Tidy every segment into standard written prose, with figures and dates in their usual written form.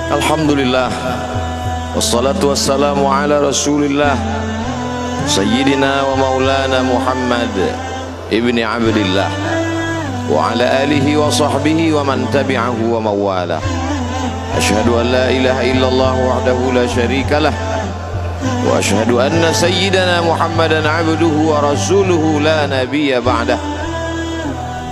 Alhamdulillah, wassalatu wassalamu ala rasulillah Sayyidina wa maulana Muhammad ibni Abdillah wa ala alihi wa sahbihi wa man tabi'ahu wa mawala. Ashhadu an la ilaha illallah wahdahu la syarika lah wa ashhadu anna sayyidana Muhammadan abduhu wa rasuluhu la nabiyya ba'dah.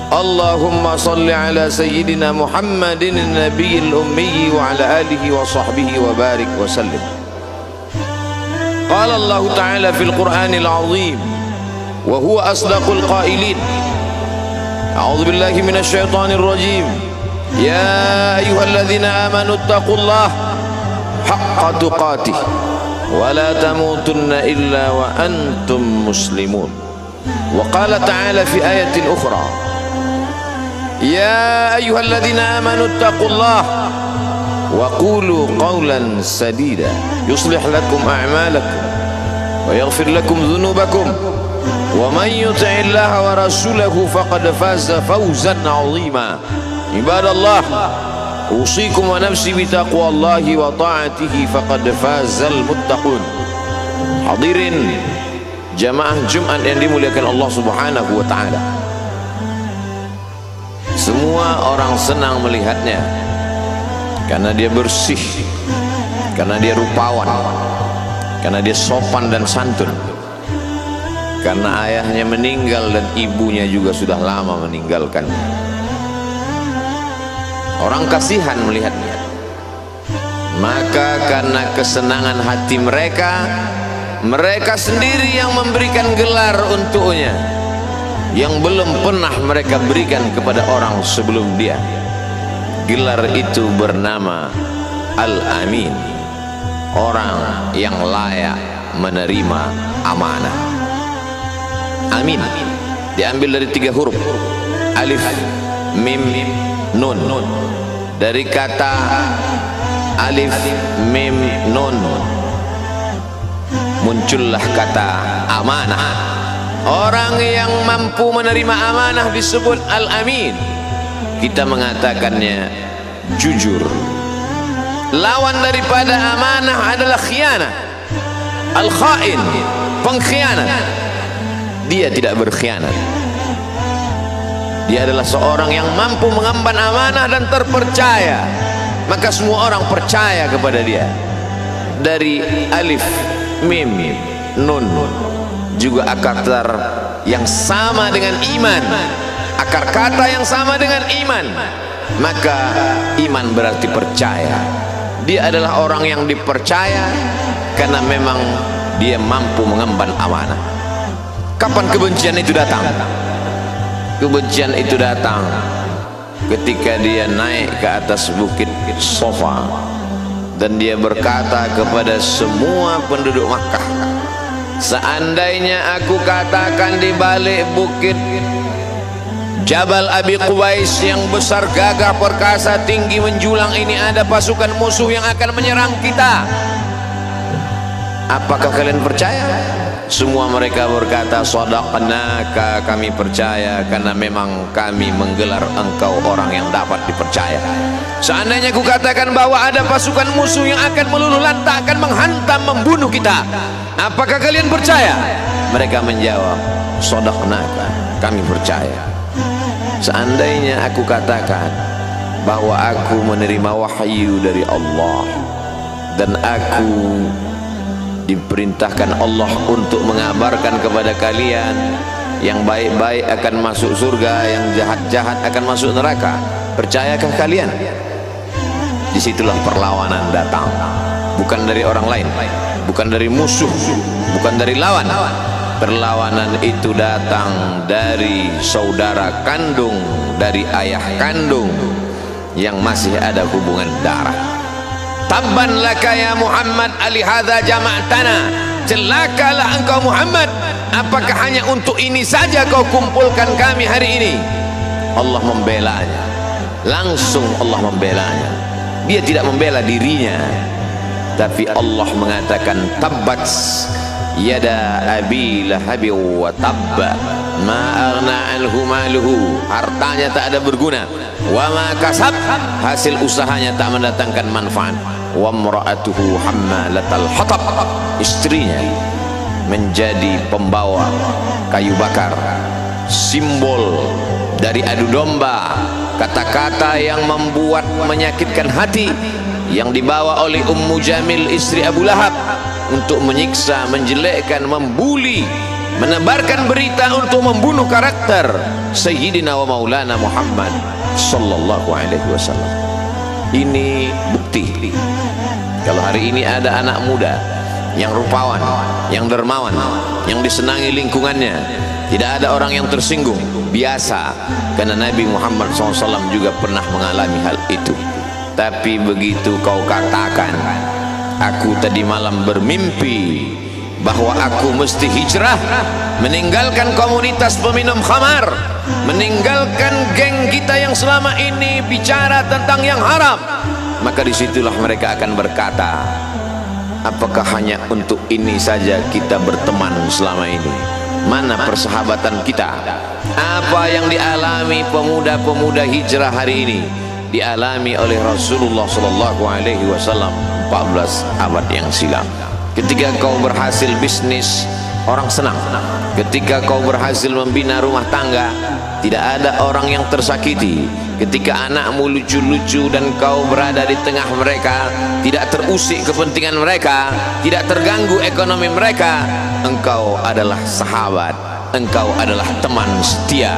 Allahumma salli ala sayyidina Muhammadin nabiyil ummi wa ala alihi wa sahbihi wa barik wa sallim. Qala Allah ta'ala fil Qur'anil azim wa huwa asdaqul qailin. A'udzu billahi minasy syaithanir rajim. Ya ayyuhalladzina amanu taqullaha haqqa tuqatih wa la tamutunna illa wa antum muslimun. Wa qala ta'ala fi ayatin ukhra. Ya ayyuhalladzina amanu taqullaha wa qulu qawlan sadida yuslih lakum a'malakum wa yaghfir lakum dhunubakum wa man yuti'illaha wa rasulahu faqad faza fawzan 'azima. Ibadallah, usikum wa nafsi bi taqwallahi wa ta'atihi faqad fazal muttaqun. Hadirin jamaah Jumat yang dimuliakan Allah Subhanahu wa taala. Semua orang senang melihatnya karena dia bersih, karena dia rupawan, karena dia sopan dan santun, karena ayahnya meninggal dan ibunya juga sudah lama meninggalkannya. Orang kasihan melihatnya, maka karena kesenangan hati mereka, mereka sendiri yang memberikan gelar untuknya yang belum pernah mereka berikan kepada orang sebelum dia. Gelar itu bernama Al-Amin, orang yang layak menerima amanah. Amin diambil dari 3 huruf, alif, mim, nun. Dari kata alif, mim, nun muncullah kata amanah. Orang yang mampu menerima amanah disebut Al-Amin. Kita mengatakannya jujur. Lawan daripada amanah adalah khianat. Al-Khain, pengkhianat. Dia tidak berkhianat. Dia adalah seorang yang mampu mengemban amanah dan terpercaya, maka semua orang percaya kepada dia. Dari alif, mim, nun juga akar yang sama dengan iman, akar kata yang sama dengan iman, maka iman berarti percaya. Dia adalah orang yang dipercaya karena memang dia mampu mengemban amanah. Kapan kebencian itu datang? Kebencian itu datang ketika dia naik ke atas bukit Safa dan dia berkata kepada semua penduduk Makkah, seandainya aku katakan di balik bukit Jabal Abi Quwais yang besar, gagah, perkasa, tinggi, menjulang ini ada pasukan musuh yang akan menyerang kita, apakah kalian percaya? Semua mereka berkata, shadaqnaka, kami percaya karena memang kami menggelar engkau orang yang dapat dipercaya. Seandainya aku katakan bahwa ada pasukan musuh yang akan meluluh lantakkan, menghantam, membunuh kita, apakah kalian percaya? Mereka menjawab, shadaqnaka, kami percaya. Seandainya aku katakan bahwa aku menerima wahyu dari Allah dan aku diperintahkan Allah untuk mengabarkan kepada kalian yang baik-baik akan masuk surga, yang jahat-jahat akan masuk neraka, percayakah kalian? Disitulah perlawanan datang, bukan dari orang lain, bukan dari musuh, bukan dari lawan. Perlawanan itu datang dari saudara kandung, dari ayah kandung yang masih ada hubungan darah. Tabban laka ya Muhammad alihadza jama'tana, celakalah engkau Muhammad, apakah hanya untuk ini saja kau kumpulkan kami hari ini? Allah membelanya, langsung Allah membelanya. Dia tidak membela dirinya, tapi Allah mengatakan tabbat yada abi lahabi wa tabba ma aghna anhu maluhu, hartanya tak ada berguna, wa ma kasab, hasil usahanya tak mendatangkan manfaat, wa imra'atuhu hammalatal hatab, istrinya menjadi pembawa kayu bakar, simbol dari adu domba, kata-kata yang membuat menyakitkan hati yang dibawa oleh Ummu Jamil istri Abu Lahab untuk menyiksa, menjelekkan, membuli, menebarkan berita untuk membunuh karakter Sayyidina wa Maulana Muhammad sallallahu alaihi wasallam. Ini bukti kalau hari ini ada anak muda yang rupawan, yang dermawan, yang disenangi lingkungannya, tidak ada orang yang tersinggung, biasa, karena Nabi Muhammad SAW juga pernah mengalami hal itu. Tapi begitu kau katakan, aku tadi malam bermimpi bahwa aku mesti hijrah, meninggalkan komunitas peminum khamar, meninggalkan geng kita yang selama ini bicara tentang yang haram, maka disitulah mereka akan berkata, apakah hanya untuk ini saja kita berteman selama ini? Mana persahabatan kita? Apa yang dialami pemuda-pemuda hijrah hari ini dialami oleh Rasulullah sallallahu alaihi wasallam 14 abad yang silam. Ketika kau berhasil bisnis, orang senang. Ketika kau berhasil membina rumah tangga, tidak ada orang yang tersakiti. Ketika anakmu lucu-lucu dan kau berada di tengah mereka, tidak terusik kepentingan mereka, tidak terganggu ekonomi mereka, engkau adalah sahabat, engkau adalah teman setia.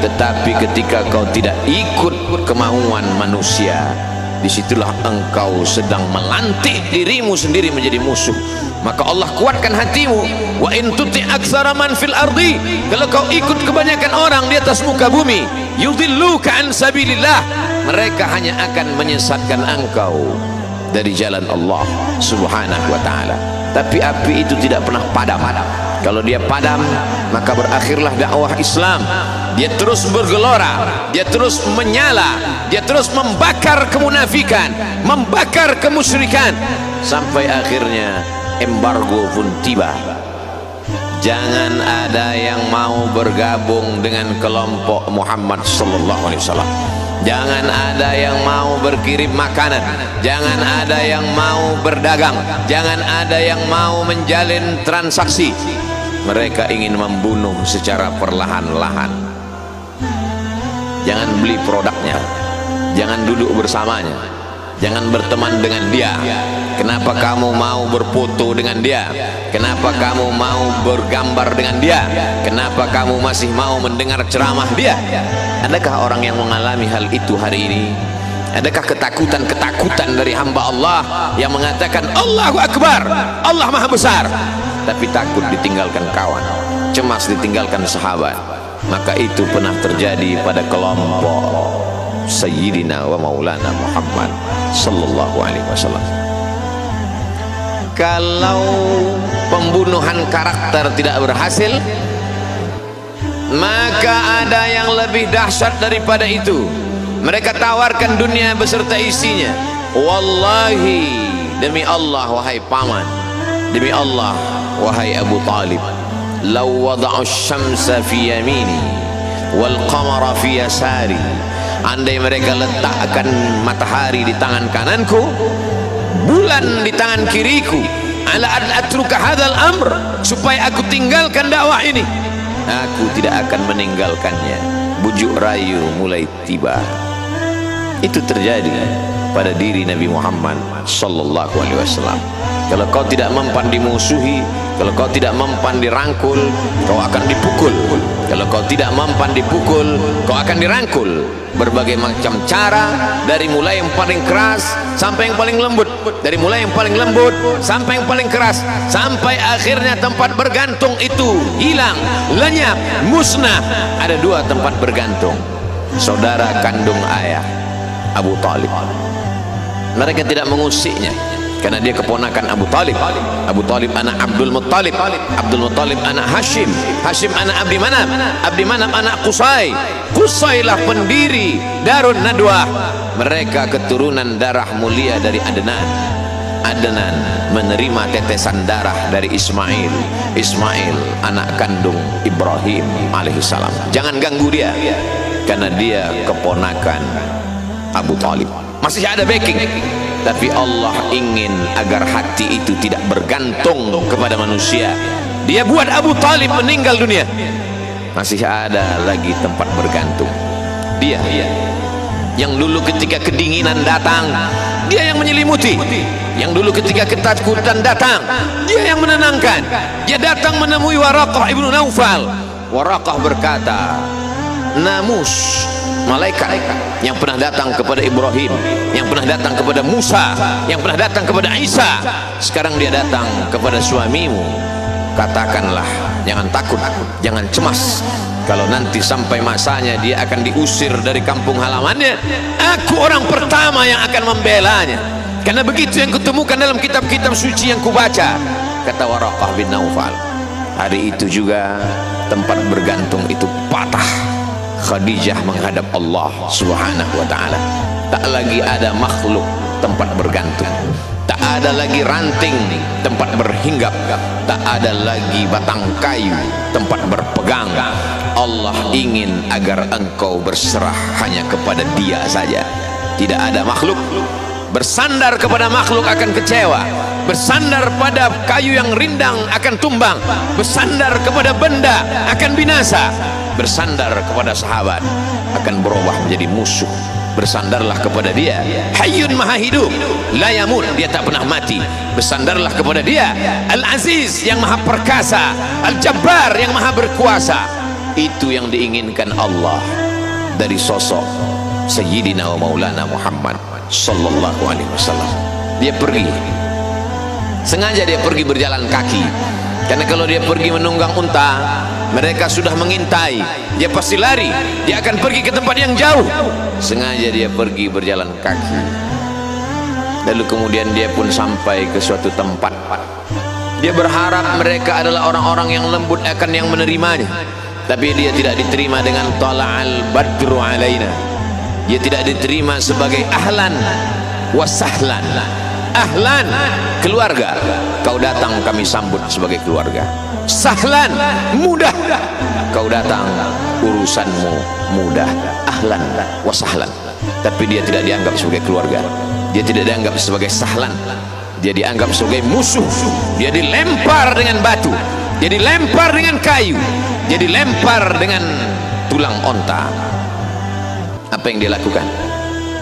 Tetapi ketika kau tidak ikut kemauan manusia, disitulah engkau sedang melantik dirimu sendiri menjadi musuh. Maka Allah kuatkan hatimu, wa in tuti aktsara man fil ardi, kalau kau ikut kebanyakan orang di atas muka bumi, yudilluka an sabilillah, mereka hanya akan menyesatkan engkau dari jalan Allah subhanahu wa ta'ala. Tapi api itu tidak pernah padam. Kalau dia padam, maka berakhirlah dakwah Islam. Dia terus bergelora, dia terus menyala, dia terus membakar kemunafikan, membakar kemusyrikan, sampai akhirnya embargo pun tiba. Jangan ada yang mau bergabung dengan kelompok Muhammad sallallahu alaihi wasallam. Jangan ada yang mau berkirim makanan, jangan ada yang mau berdagang, jangan ada yang mau menjalin transaksi. Mereka ingin membunuh secara perlahan-lahan. Jangan beli produknya, jangan duduk bersamanya, jangan berteman dengan dia. Kenapa kamu mau berfoto dengan dia? Kenapa kamu mau bergambar dengan dia? Kenapa kamu masih mau mendengar ceramah dia? Adakah orang yang mengalami hal itu hari ini? Adakah ketakutan-ketakutan dari hamba Allah yang mengatakan Allahu Akbar, Allah Maha Besar, tapi takut ditinggalkan kawan, cemas ditinggalkan sahabat? Maka itu pernah terjadi pada kelompok Sayyidina wa Maulana Muhammad sallallahu alaihi wasallam. Kalau pembunuhan karakter tidak berhasil, maka ada yang lebih dahsyat daripada itu. Mereka tawarkan dunia beserta isinya. Wallahi, demi Allah wahai paman, demi Allah wahai Abu Talib, law wada'u syamsa fi yamini wal qamara fi yasari, andai mereka letakkan matahari di tangan kananku, bulan di tangan kiriku, ala an atruka hadzal amr, supaya aku tinggalkan dakwah ini, aku tidak akan meninggalkannya. Bujuk rayu mulai tiba. Itu terjadi pada diri Nabi Muhammad sallallahu alaihi wasallam. Kalau kau tidak mempan dimusuhi, kalau kau tidak mempan dirangkul, kau akan dipukul. Kalau kau tidak mempan dipukul, kau akan dirangkul. Berbagai macam cara, dari mulai yang paling keras sampai yang paling lembut, dari mulai yang paling lembut sampai yang paling keras, sampai akhirnya tempat bergantung itu hilang, lenyap, musnah. Ada dua tempat bergantung, saudara kandung ayah Abu Talib. Mereka tidak mengusiknya karena dia keponakan Abu Talib. Abu Talib anak Abdul Muttalib, Abdul Muttalib anak Hashim, Hashim anak Abdi Manaf, Abdi Manaf anak Qusay, Qusay lah pendiri Darun Nadwah. Mereka keturunan darah mulia dari Adnan. Adnan menerima tetesan darah dari Ismail. Ismail anak kandung Ibrahim alaihissalam. Jangan ganggu dia, karena dia keponakan Abu Talib. Masih ada backing, tapi Allah ingin agar hati itu tidak bergantung kepada manusia. Dia buat Abu Talib meninggal dunia, masih ada lagi tempat bergantung. Dia yang dulu ketika kedinginan datang, dia yang menyelimuti. Yang dulu ketika ketakutan datang, dia yang menenangkan. Dia datang menemui Waraqah ibnu Naufal. Waraqah berkata, Namus, malaikat yang pernah datang kepada Ibrahim, yang pernah datang kepada Musa, yang pernah datang kepada Isa, sekarang dia datang kepada suamimu. Katakanlah, jangan takut, jangan cemas. Kalau nanti sampai masanya dia akan diusir dari kampung halamannya, aku orang pertama yang akan membelanya. Karena begitu yang kutemukan dalam kitab-kitab suci yang kubaca, kata Waraqah bin Naufal. Hari itu juga tempat bergantung itu patah. Khadijah menghadap Allah subhanahu wa ta'ala. Tak lagi ada makhluk tempat bergantung, tak ada lagi ranting tempat berhinggap, tak ada lagi batang kayu tempat berpegang. Allah ingin agar engkau berserah hanya kepada Dia saja. Tidak ada makhluk. Bersandar kepada makhluk akan kecewa, bersandar pada kayu yang rindang akan tumbang, bersandar kepada benda akan binasa, bersandar kepada sahabat akan berubah menjadi musuh. Bersandarlah kepada Dia, Hayyun Maha Hidup, la yamut, Dia tak pernah mati. Bersandarlah kepada Dia, Al-Aziz yang Maha Perkasa, Al-Jabbar yang Maha Berkuasa. Itu yang diinginkan Allah dari sosok Sayyidina wa Maulana Muhammad sallallahu alaihi wasallam. Dia pergi, sengaja dia pergi berjalan kaki, karena kalau dia pergi menunggang unta, mereka sudah mengintai. Dia pasti lari, dia akan pergi ke tempat yang jauh. Sengaja dia pergi berjalan kaki. Lalu kemudian dia pun sampai ke suatu tempat. Dia berharap mereka adalah orang-orang yang lembut akan yang menerimanya, tapi dia tidak diterima dengan tala'al badru alaina. Dia tidak diterima sebagai ahlan wasahlan. Ahlan, keluarga, kau datang kami sambut sebagai keluarga. Sahlan, mudah, kau datang urusanmu mudah. Ahlan wasahlan. Tapi dia tidak dianggap sebagai keluarga, dia tidak dianggap sebagai sahlan, dia dianggap sebagai musuh. Dia dilempar dengan batu, dia dilempar dengan kayu, dia dilempar dengan tulang onta. Apa yang dia lakukan?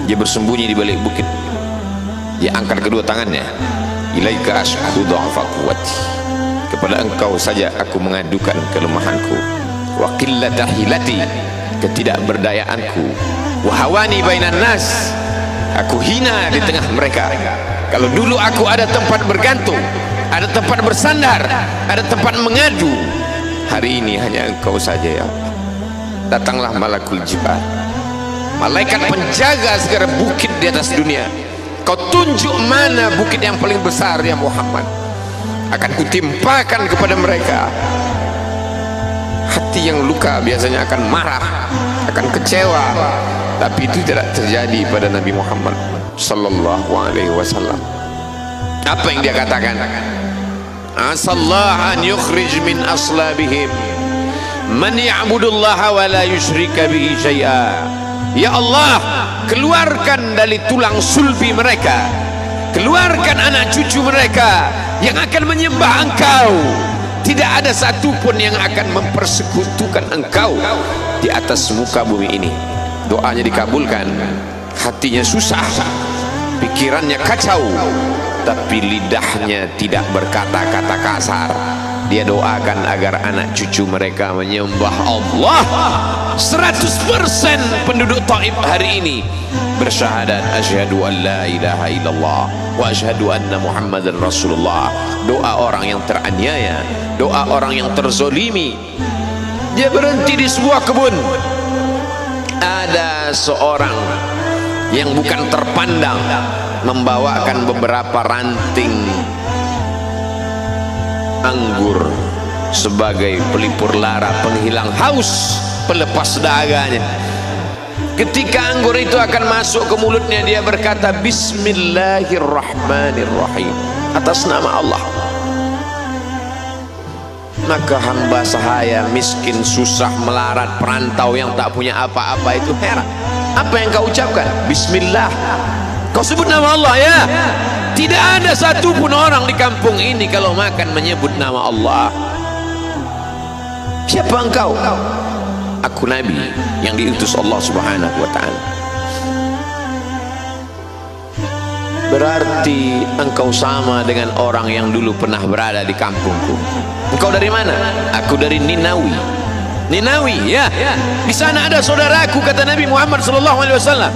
Dia bersembunyi di balik bukit. Dia angkat kedua tangannya. Ilaika ashku dha'fa quwwati, kepada engkau saja aku mengadukan kelemahanku. Wa qillata hilati, ketidakberdayaanku. Wa hawani bainan nas, aku hina di tengah mereka. Kalau dulu aku ada tempat bergantung, ada tempat bersandar, ada tempat mengadu, hari ini hanya engkau saja ya Allah. Datanglah malakul jibal, malaikat penjaga segala bukit di atas dunia. Kau tunjuk mana bukit yang paling besar ya Muhammad, akan kutimpakan kepada mereka. Hati yang luka biasanya akan marah, akan kecewa, tapi itu tidak terjadi pada Nabi Muhammad sallallahu alaihi wasallam. Apa yang dia katakan? Asallahu an yukhrij min aslabihim man ya'budullaha wa la yusyrika bihi syai'a. Ya Allah, keluarkan dari tulang sulbi mereka, keluarkan anak cucu mereka yang akan menyembah Engkau. Tidak ada satupun yang akan mempersekutukan Engkau di atas muka bumi ini. Doanya dikabulkan, hatinya susah, pikirannya kacau, tapi lidahnya tidak berkata-kata kasar. Dia doakan agar anak cucu mereka menyembah Allah. 100% penduduk Taif hari ini bersyahadat asyhadu an la ilaha illallah wa asyhadu anna Muhammadan Rasulullah. Doa orang yang teraniaya, doa orang yang terzolimi. Dia berhenti di sebuah kebun. Ada seorang yang bukan terpandang membawakan beberapa ranting anggur sebagai pelipur lara, penghilang haus, pelepas daganya. Ketika anggur itu akan masuk ke mulutnya, dia berkata Bismillahirrahmanirrahim, atas nama Allah. Maka hamba sahaya miskin, susah, melarat, perantau yang tak punya apa-apa itu heran, apa yang kau ucapkan? Bismillah. Kau sebut nama Allah ya. Tidak ada satupun orang di kampung ini kalau makan menyebut nama Allah. Siapa engkau? Aku Nabi yang diutus Allah Subhanahu wa ta'ala. Berarti engkau sama dengan orang yang dulu pernah berada di kampungku. Engkau dari mana? Aku dari Ninawi. Ninawi, ya. Di sana ada saudaraku, kata Nabi Muhammad SAW.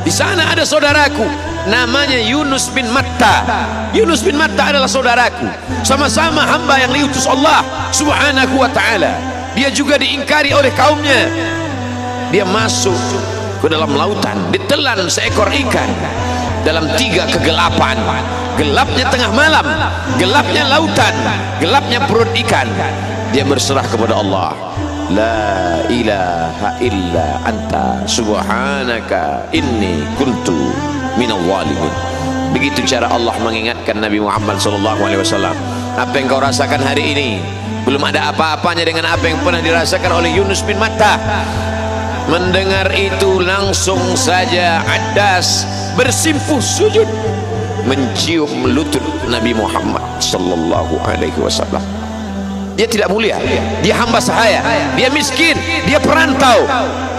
Di sana ada saudaraku, namanya Yunus bin Matta. Yunus bin Matta adalah saudaraku. Sama-sama hamba yang diutus Allah Subhanahu wa ta'ala. Dia juga diingkari oleh kaumnya. Dia masuk ke dalam lautan, ditelan seekor ikan dalam 3 kegelapan. Gelapnya tengah malam, gelapnya lautan, gelapnya perut ikan. Dia berserah kepada Allah. La ilaha illa anta subhanaka inni kuntu minal zalimin. Begitu cara Allah mengingatkan Nabi Muhammad SAW. Apa yang kau rasakan hari ini belum ada apa-apanya dengan apa yang pernah dirasakan oleh Yunus bin Matta. Mendengar itu langsung saja Adas bersimpuh sujud mencium lutut Nabi Muhammad SAW. Dia tidak mulia, dia hamba sahaya, dia miskin, dia perantau,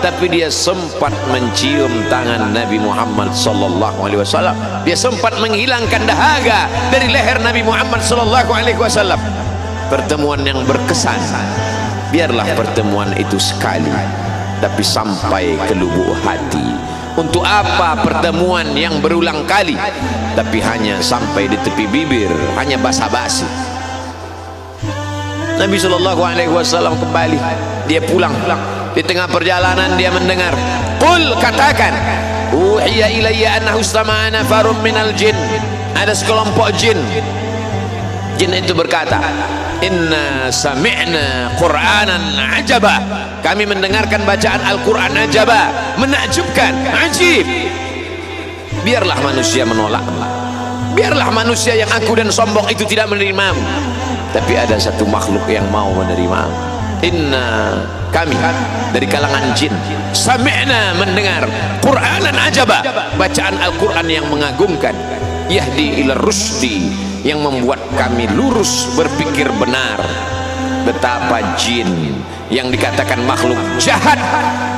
tapi dia sempat mencium tangan Nabi Muhammad SAW. Dia sempat menghilangkan dahaga dari leher Nabi Muhammad SAW. Pertemuan yang berkesan. Biarlah pertemuan itu sekali, tapi sampai ke lubuk hati. Untuk apa pertemuan yang berulang kali tapi hanya sampai di tepi bibir, hanya basa-basi? Nabi SAW kembali, dia pulang. Di tengah perjalanan dia mendengar, qul, katakan, uhiya ilayya annahu istama'a nafarun minal jin. Ada sekelompok jin. Jin itu berkata, inna sami'na qur'anan ajaba. Kami mendengarkan bacaan Al-Quran ajaba, menakjubkan, ajib. Biarlah manusia menolak, biarlah manusia yang angkuh dan sombong itu tidak menerimamu, tapi ada satu makhluk yang mau menerima. Inna, kami dari kalangan jin, sami'na, mendengar, Qur'anan ajaba, bacaan Al-Quran yang mengagumkan, yahdi ila rusdi, yang membuat kami lurus berpikir benar. Betapa jin yang dikatakan makhluk jahat,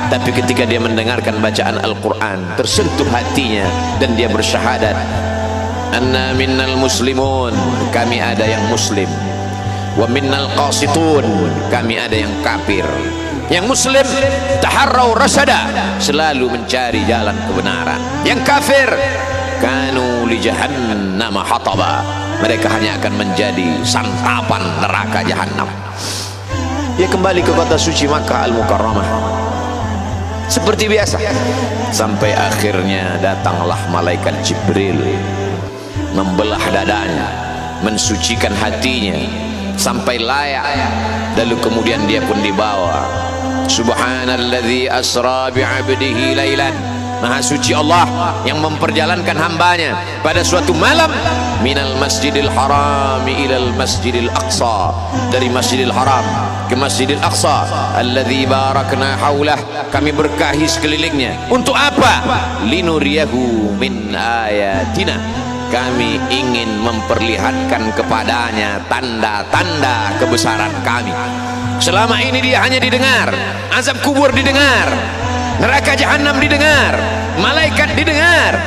tapi ketika dia mendengarkan bacaan Al-Quran tersentuh hatinya dan dia bersyahadat, anna minnal muslimun, kami ada yang muslim, wa minnal qasitun, kami ada yang kafir. Yang muslim taharrau rasyada, selalu mencari jalan kebenaran. Yang kafir kanu li jahannam hataba, mereka hanya akan menjadi santapan neraka jahanam. Dia kembali ke kota suci Makkah Al-Mukarramah seperti biasa, sampai akhirnya datanglah malaikat Jibril, membelah dadanya, mensucikan hatinya sampai layak, lalu kemudian dia pun dibawa. Subhanalladzi asra bi'abdihi lailan, maha suci Allah yang memperjalankan hambanya pada suatu malam, minal masjidil harami ilal masjidil aqsa, dari masjidil haram ke masjidil aqsa, alladzi barakna haulah, kami berkahi sekelilingnya. Untuk apa? Linuriyahu min ayatina, kami ingin memperlihatkan kepadanya tanda-tanda kebesaran kami. Selama ini dia hanya didengar, azab kubur didengar, neraka jahanam didengar, malaikat didengar.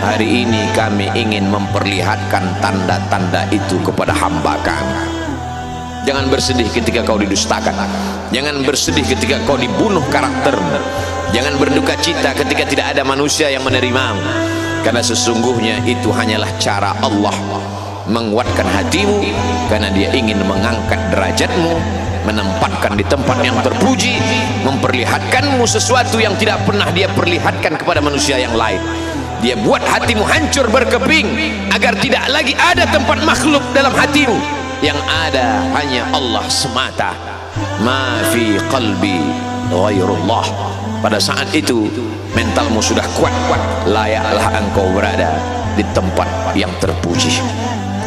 Hari ini kami ingin memperlihatkan tanda-tanda itu kepada hamba kami. Jangan bersedih ketika kau didustakan, jangan bersedih ketika kau dibunuh karaktermu, jangan berduka cita ketika tidak ada manusia yang menerimamu, karena sesungguhnya itu hanyalah cara Allah menguatkan hatimu, karena dia ingin mengangkat derajatmu, menempatkan di tempat yang terpuji, memperlihatkanmu sesuatu yang tidak pernah dia perlihatkan kepada manusia yang lain. Dia buat hatimu hancur berkeping agar tidak lagi ada tempat makhluk dalam hatimu, yang ada hanya Allah semata. Ma fi qalbi ghairullah, pada saat itu mentalmu sudah kuat, layaklah engkau berada di tempat yang terpuji.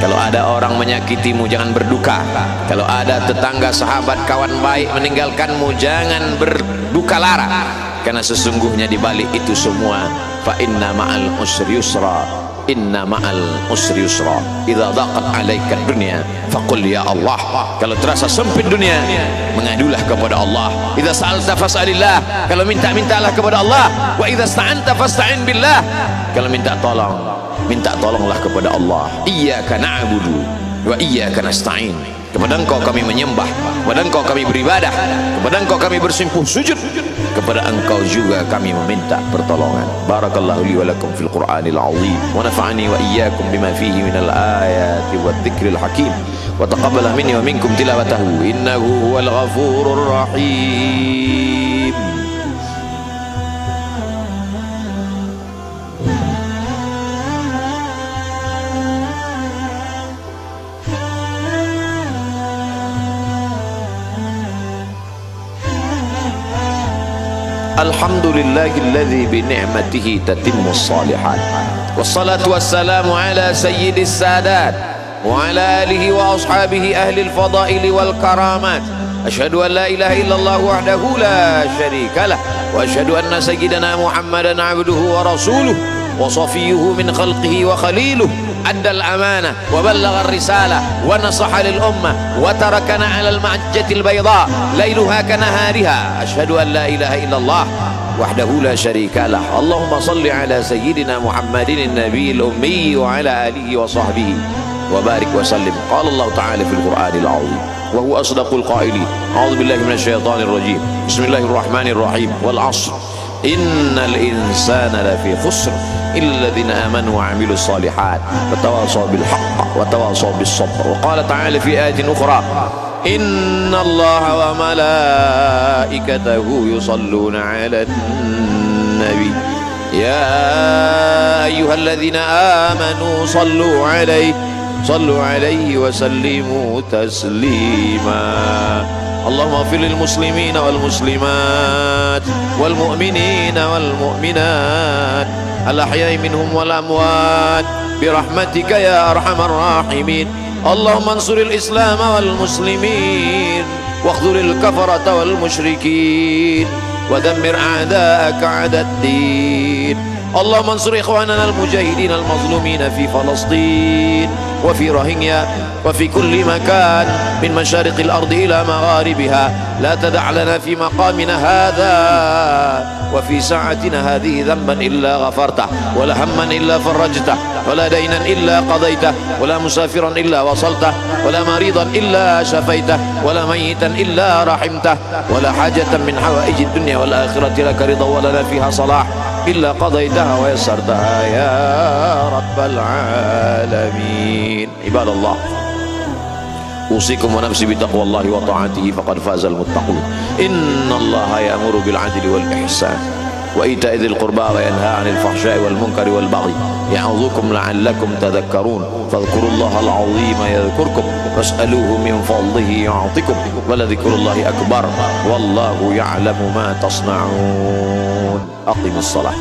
Kalau ada orang menyakitimu, jangan berduka. Kalau ada tetangga, sahabat, kawan baik meninggalkanmu, jangan berduka lara, karena sesungguhnya di balik itu semua, fa inna ma'al usri yusra, inna ma'al usri yusra, idza daqat 'alaika dunya faqul ya Allah. Kalau terasa sempit dunia, mengadulah kepada Allah. Idza sa'alta fas'alillah, kalau minta-mintalah kepada Allah. Wa idza sta'anta fasta'in billah, kalau minta tolong, minta tolonglah kepada Allah. Iyyaka na'budu wa iyyaka nasta'in, kepada Engkau kami menyembah, kepada Engkau kami beribadah, kepada Engkau kami bersimpuh sujud, kepada Engkau juga kami meminta pertolongan. Barakallahu li wa lakum fil Qur'anil azim, wa nafa'ani wa iyyakum bima fihi minal ayati wadh dzikril hakim, wa taqabbala minni wa minkum tilawatahu innahu huwal ghafurur rahim. Alhamdulillahilladzi bi ni'matihi tatimmus shalihat. Wassalatu wassalamu ala sayyidis sadat wa ala alihi wa ashabihi ahlil fadaili wal karamat. Asyhadu an la ilaha illallah wahdahu la syarikalah wa asyhadu anna sayyidana Muhammadan abduhu wa rasuluh wa safiyyuhu min khalqihi wa khaliluh. Addal amanah wa ballagha ar-risalah wa nasaha lil ummah wa tarakana 'alal mahajjatil bayda lailuha kanahariha. Asyhadu an la ilaha illallah wahdahu la syarikalah. Allahumma salli ala sayyidina Muhammadin an-nabiyil ummi wa ala alihi wa sahbihi wa barik wa sallim. Qala Allah ta'ala fil Qur'anil 'azim wa huwa asdaqul qailin. A'udzu billahi minasy syaithanir rajim. Bismillahirrahmanirrahim. Wal 'ashr innal insana lafi khusr illa alladziina amanu wa 'amilus shalihat wa tawashaw bil haqq wa tawashaw bis sabr. Wa qala ta'ala fi ayatin ukhra inna allaha wa malaikatahu yusalluna 'alan nabi ya ayyuhalladzina amanu sallu 'alaihi wa sallimu taslima. Allahumma ighfir lil muslimina wal muslimat wal mu'minina wal mu'minat al ahya'i minhum wal amwat bi rahmatika ya arhamar rahimin. Allahumma ansuril islam wal muslimin waqhdhuril kafarata wal musyrikin wa dammir a'da'aka 'adad din. Allahumma ansur ikhwanana al mujahidin al mazlumin fi Falastin wa fi Rohingya wa fi kulli makan min masyariqil ardi ila magharibiha. La tada' lana fi maqamina hadha wa fi sa'atina hadhihi dhanban illa ghafartah wa la hamman illa farajtah wa la daynan illa qadaytah wa la musafiran illa wasaltah wa la maridan illa shafaitah wa la mayyitan illa rahimtah wa la hajatan min hawaijid dunya wal akhirati laka ridha wa lana fiha salah illa qadaytaha wa yassartaha ya rabbal alamin. Ibadallah, usikum wa nafsi bitaqwallahi wa ta'atihi faqad fazal muttaqun. Innallaha ya'muru bil 'adli wal ihsan wa ita'i dzil qurba wa yanha 'anil fahsya'i wal munkari wal baghi ya'udzukum la'allakum tadhakkarun. Fadhkurullaha al-'azima yadhkurkum was'aluhu min fadlihi yu'tikum wa la dzikrullahi akbar wallahu ya'lamu ma tasna'un. Aqimus shalah.